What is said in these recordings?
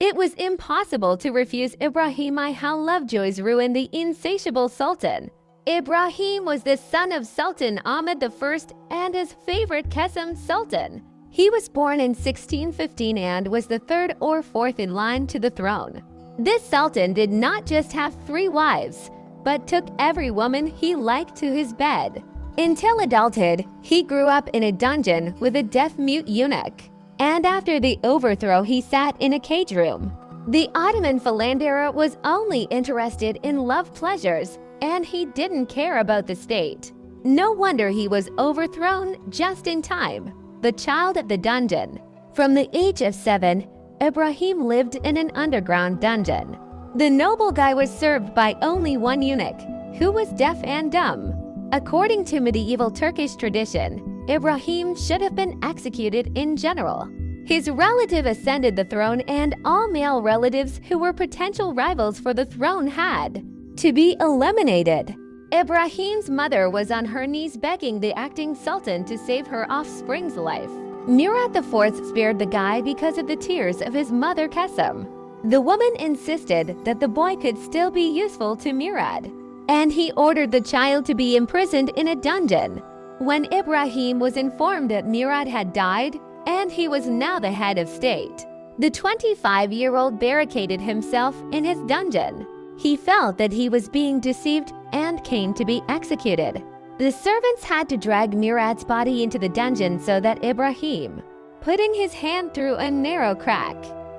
It was impossible to refuse Ibrahim. How Lovejoy's ruined the insatiable Sultan. Ibrahim was the son of Sultan Ahmed I and his favorite Qasim Sultan. He was born in 1615 and was the third or fourth in line to the throne. This Sultan did not just have 3 wives, but took every woman he liked to his bed. Until adulthood, he grew up in a dungeon with a deaf-mute eunuch, and after the overthrow he sat in a cage room. The Ottoman philanderer was only interested in love pleasures, and he didn't care about the state. No wonder he was overthrown just in time. The child of the dungeon. From the age of 7, Ibrahim lived in an underground dungeon. The noble guy was served by only one eunuch, who was deaf and dumb. According to medieval Turkish tradition, Ibrahim should have been executed in general. His relative ascended the throne, and all male relatives who were potential rivals for the throne had to be eliminated. Ibrahim's mother was on her knees begging the acting sultan to save her offspring's life. Murad IV spared the guy because of the tears of his mother Qasim. The woman insisted that the boy could still be useful to Murad, and he ordered the child to be imprisoned in a dungeon. When Ibrahim was informed that Murad had died and he was now the head of state, the 25-year-old barricaded himself in his dungeon. He felt that he was being deceived and came to be executed. The servants had to drag Murad's body into the dungeon so that Ibrahim, putting his hand through a narrow crack,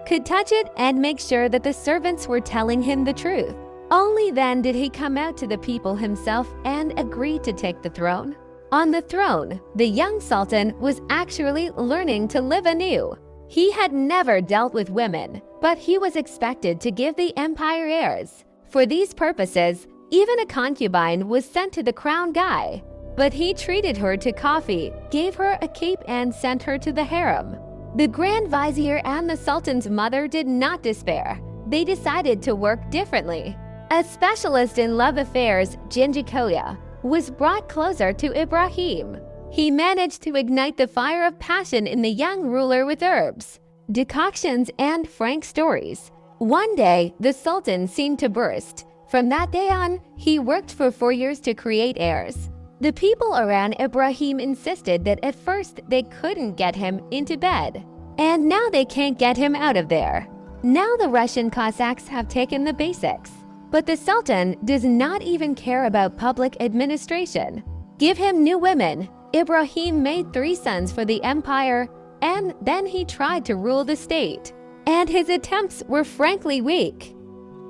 could touch it and make sure that the servants were telling him the truth. Only then did he come out to the people himself and agree to take the throne. On the throne, the young sultan was actually learning to live anew. He had never dealt with women, but he was expected to give the empire heirs. For these purposes, even a concubine was sent to the crown guy, but he treated her to coffee, gave her a cape, and sent her to the harem. The Grand Vizier and the Sultan's mother did not despair. They decided to work differently. A specialist in love affairs, Jinjikoya, was brought closer to Ibrahim. He managed to ignite the fire of passion in the young ruler with herbs, decoctions, and frank stories. One day, the Sultan seemed to burst. From that day on, he worked for 4 years to create heirs. The people around Ibrahim insisted that at first they couldn't get him into bed, and now they can't get him out of there. Now the Russian Cossacks have taken the basics, but the Sultan does not even care about public administration. Give him new women. Ibrahim made 3 sons for the empire, and then he tried to rule the state, and his attempts were frankly weak.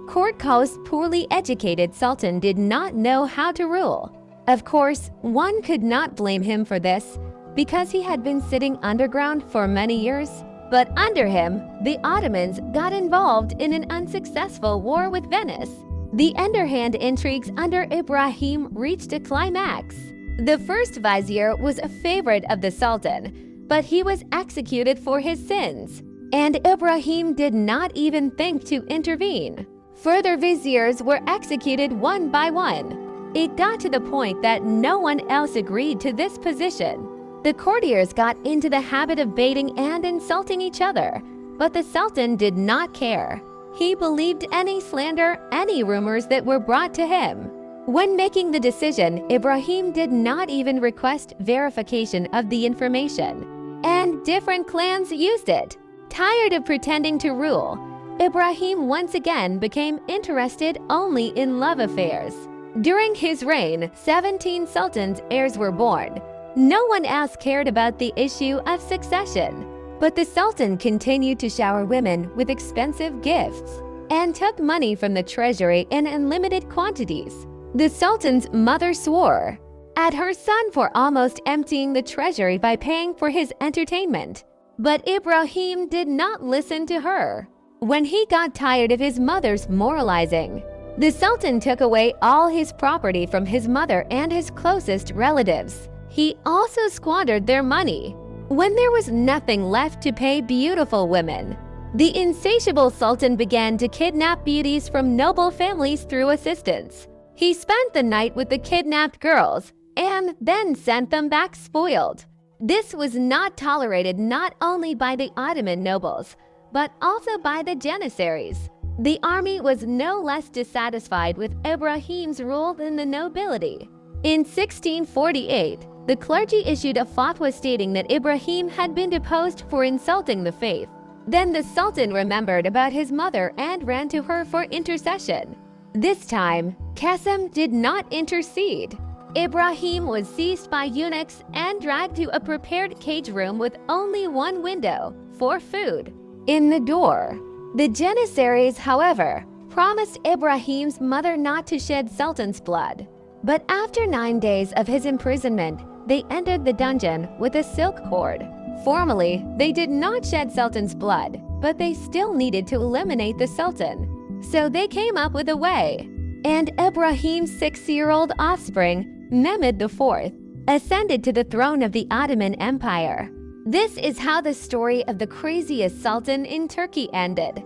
Kortko's poorly educated sultan did not know how to rule. Of course, one could not blame him for this, because he had been sitting underground for many years. But under him, the Ottomans got involved in an unsuccessful war with Venice. The underhand intrigues under Ibrahim reached a climax. The first vizier was a favorite of the sultan, but he was executed for his sins, and Ibrahim did not even think to intervene. Further viziers were executed one by one. It got to the point that no one else agreed to this position. The courtiers got into the habit of baiting and insulting each other, but the Sultan did not care. He believed any slander, any rumors that were brought to him. When making the decision, Ibrahim did not even request verification of the information, and different clans used it. Tired of pretending to rule, Ibrahim once again became interested only in love affairs. During his reign, 17 sultans' heirs were born. No one else cared about the issue of succession, but the sultan continued to shower women with expensive gifts and took money from the treasury in unlimited quantities. The sultan's mother swore at her son for almost emptying the treasury by paying for his entertainment, but Ibrahim did not listen to her. When he got tired of his mother's moralizing, the Sultan took away all his property from his mother and his closest relatives. He also squandered their money. When there was nothing left to pay beautiful women, the insatiable Sultan began to kidnap beauties from noble families through assistants. He spent the night with the kidnapped girls and then sent them back spoiled. This was not tolerated not only by the Ottoman nobles, but also by the Janissaries. The army was no less dissatisfied with Ibrahim's rule than the nobility. In 1648, the clergy issued a fatwa stating that Ibrahim had been deposed for insulting the faith. Then the Sultan remembered about his mother and ran to her for intercession. This time, Qasim did not intercede. Ibrahim was seized by eunuchs and dragged to a prepared cage room with only one window for food in the door. The Janissaries, however, promised Ibrahim's mother not to shed Sultan's blood. But after 9 days of his imprisonment, they entered the dungeon with a silk cord. Formally, they did not shed Sultan's blood, but they still needed to eliminate the Sultan. So they came up with a way. And Ibrahim's 6-year-old offspring, Mehmed IV, ascended to the throne of the Ottoman Empire. This is how the story of the craziest sultan in Turkey ended.